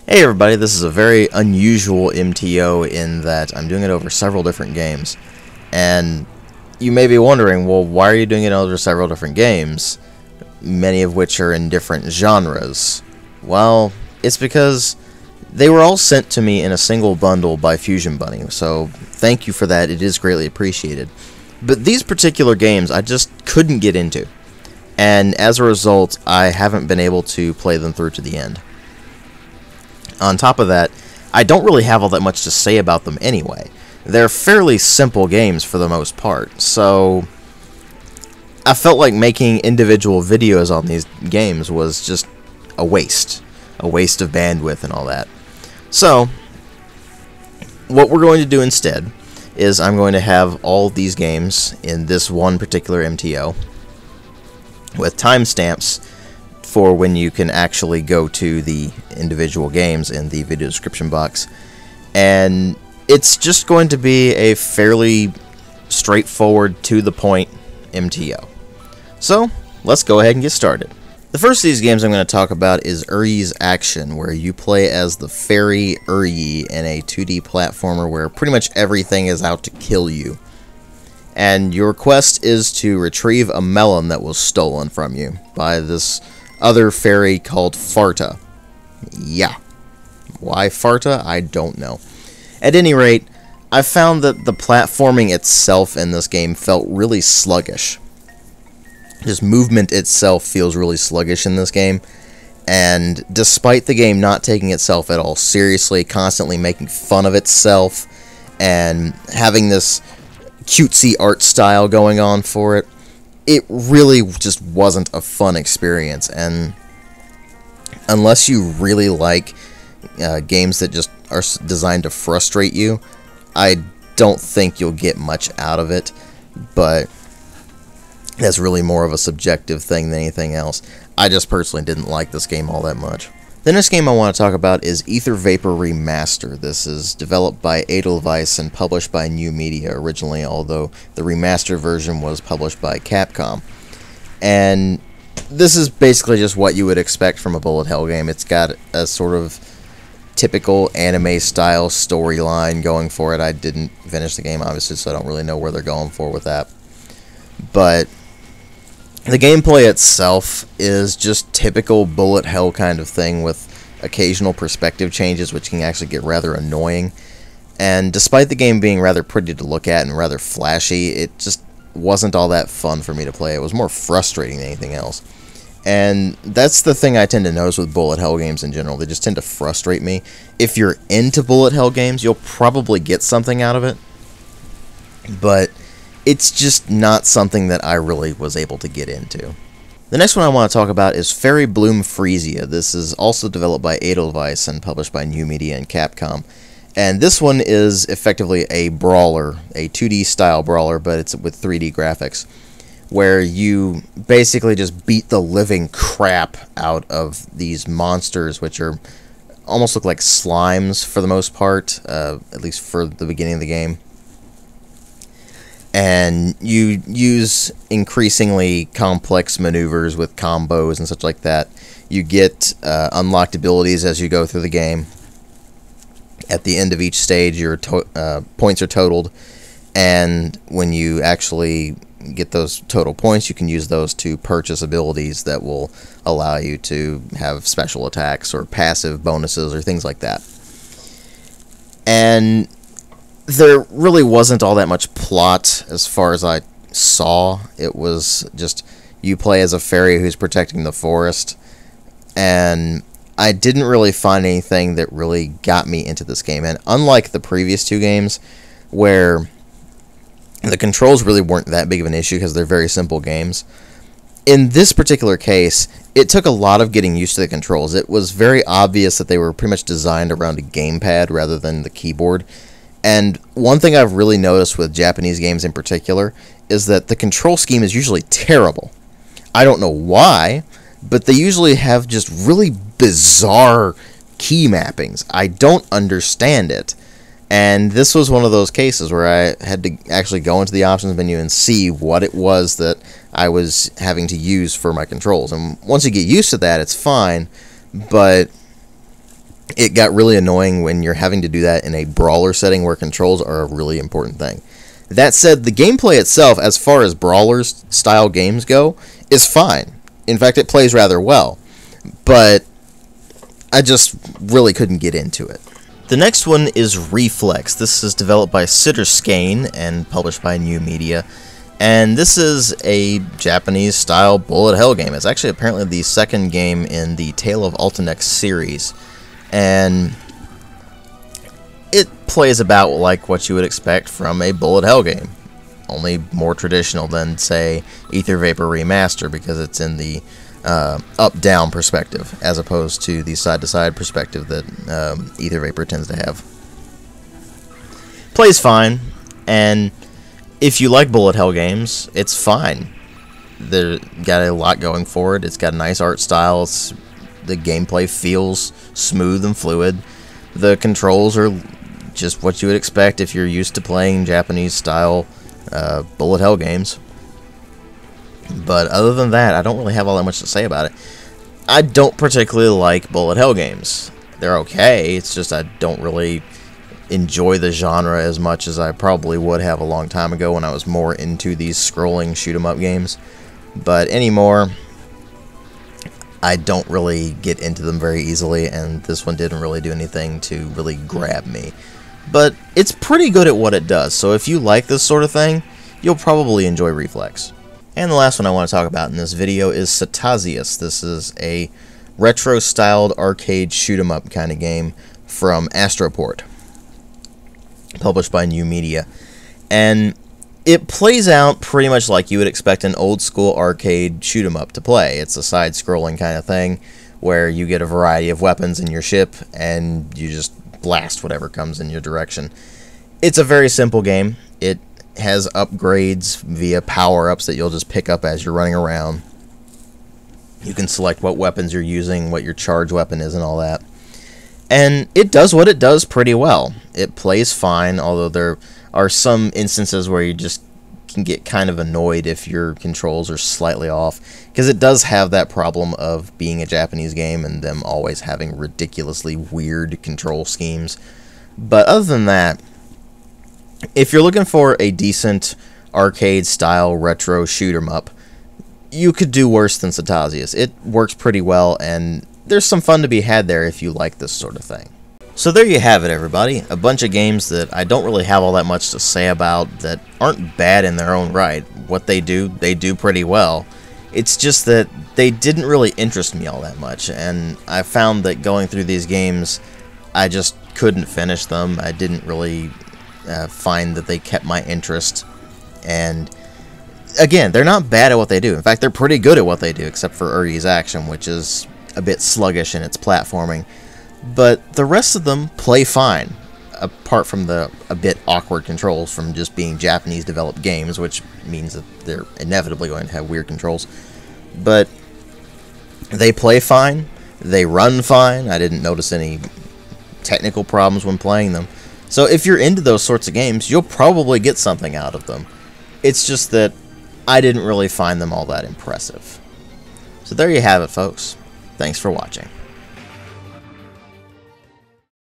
Hey everybody, this is a very unusual MTO in that I'm doing it over several different games. And you may be wondering, well, why are you doing it over several different games, many of which are in different genres? Well, it's because they were all sent to me in a single bundle by Fusion Bunny, so thank you for that, it is greatly appreciated. But these particular games I just couldn't get into, and as a result, I haven't been able to play them through to the end. On top of that, I don't really have all that much to say about them anyway. They're fairly simple games for the most part, so I felt like making individual videos on these games was just a waste of bandwidth and all that. So, what we're going to do instead is I'm going to have all these games in this one particular MTO with timestamps for when you can actually go to the individual games in the video description box. And it's just going to be a fairly straightforward, to-the-point MTO. So, let's go ahead and get started. The first of these games I'm going to talk about is Eryi's Action, where you play as the fairy Eryi in a 2D platformer where pretty much everything is out to kill you. And your quest is to retrieve a melon that was stolen from you by this other fairy called Farta. Yeah. Why Farta? I don't know. At any rate, I found that the platforming itself in this game felt really sluggish. Just movement itself feels really sluggish in this game, and despite the game not taking itself at all seriously, constantly making fun of itself, and having this cutesy art style going on for it, it really just wasn't a fun experience. And unless you really like games that just are designed to frustrate you, I don't think you'll get much out of it, but that's really more of a subjective thing than anything else. I just personally didn't like this game all that much. The next game I want to talk about is Vapor Remaster. This is developed by Edelweiss and published by New Media originally, although the remastered version was published by Capcom. And this is basically just what you would expect from a bullet hell game. It's got a sort of typical anime-style storyline going for it. I didn't finish the game, obviously, so I don't really know where they're going for with that. But the gameplay itself is just typical bullet hell kind of thing with occasional perspective changes, which can actually get rather annoying. And despite the game being rather pretty to look at and rather flashy, it just wasn't all that fun for me to play. It was more frustrating than anything else. And that's the thing I tend to notice with bullet hell games in general. They just tend to frustrate me. If you're into bullet hell games, you'll probably get something out of it. But it's just not something that I really was able to get into. The next one I want to talk about is Bloom Freesia. This is also developed by Edelweiss and published by New Media and Capcom. And this one is effectively a brawler, a 2D style brawler, but it's with 3D graphics, where you basically just beat the living crap out of these monsters, which are almost look like slimes for the most part, at least for the beginning of the game. And you use increasingly complex maneuvers with combos and such like that. You get unlocked abilities as you go through the game. At the end of each stage, your points are totaled, and when you actually get those total points, you can use those to purchase abilities that will allow you to have special attacks or passive bonuses or things like that. And there really wasn't all that much plot as far as I saw. It was just you play as a fairy who's protecting the forest, and I didn't really find anything that really got me into this game. And unlike the previous two games, where the controls really weren't that big of an issue because they're very simple games, in this particular case, it took a lot of getting used to the controls. It was very obvious that they were pretty much designed around a gamepad rather than the keyboard. And one thing I've really noticed with Japanese games in particular is that the control scheme is usually terrible. I don't know why, but they usually have just really bizarre key mappings. I don't understand it. And this was one of those cases where I had to actually go into the options menu and see what it was that I was having to use for my controls. And once you get used to that, it's fine, but It got really annoying when you're having to do that in a brawler setting where controls are a really important thing. That said, the gameplay itself, as far as brawlers style games go, is fine. In fact, it plays rather well. But I just really couldn't get into it. The next one is RefleX. This is developed by Sitazius.is and published by New Media. And this is a Japanese-style bullet hell game. It's actually apparently the second game in the Tale of Altanex series. And it plays about like what you would expect from a bullet hell game. Only more traditional than, say, Vapor Remaster, because it's in the up-down perspective, as opposed to the side-to-side perspective that Vapor tends to have. Plays fine, and if you like bullet hell games, it's fine. They've got a lot going for it. It's got a nice art style. The gameplay feels smooth and fluid. The controls are just what you would expect if you're used to playing Japanese-style bullet hell games. But other than that, I don't really have all that much to say about it. I don't particularly like bullet hell games. They're okay, it's just I don't really enjoy the genre as much as I probably would have a long time ago when I was more into these scrolling shoot-'em-up games. But anymore, I don't really get into them very easily, and this one didn't really do anything to really grab me. But it's pretty good at what it does, so if you like this sort of thing, you'll probably enjoy RefleX. And the last one I want to talk about in this video is Satazius. This is a retro-styled arcade shoot-'em-up kind of game from Astroport, published by New Media. And it plays out pretty much like you would expect an old-school arcade shoot-'em-up to play. It's a side-scrolling kind of thing where you get a variety of weapons in your ship and you just blast whatever comes in your direction. It's a very simple game. It has upgrades via power-ups that you'll just pick up as you're running around. You can select what weapons you're using, what your charge weapon is, and all that. And it does what it does pretty well. It plays fine, although there are some instances where you just can get kind of annoyed if your controls are slightly off, because it does have that problem of being a Japanese game and them always having ridiculously weird control schemes. But other than that, if you're looking for a decent arcade-style retro shoot-'em-up, you could do worse than Satazius. It works pretty well, and there's some fun to be had there if you like this sort of thing. So there you have it, everybody. A bunch of games that I don't really have all that much to say about that aren't bad in their own right. What they do pretty well. It's just that they didn't really interest me all that much, and I found that going through these games, I just couldn't finish them. I didn't really find that they kept my interest. And again, they're not bad at what they do. In fact, they're pretty good at what they do, except for Eryi's action, which is a bit sluggish in its platforming. But the rest of them play fine, apart from the a bit awkward controls from just being Japanese developed games, which means that they're inevitably going to have weird controls. But they play fine, they run fine. I didn't notice any technical problems when playing them. So if you're into those sorts of games, you'll probably get something out of them. It's just that I didn't really find them all that impressive. So there you have it, folks. Thanks for watching.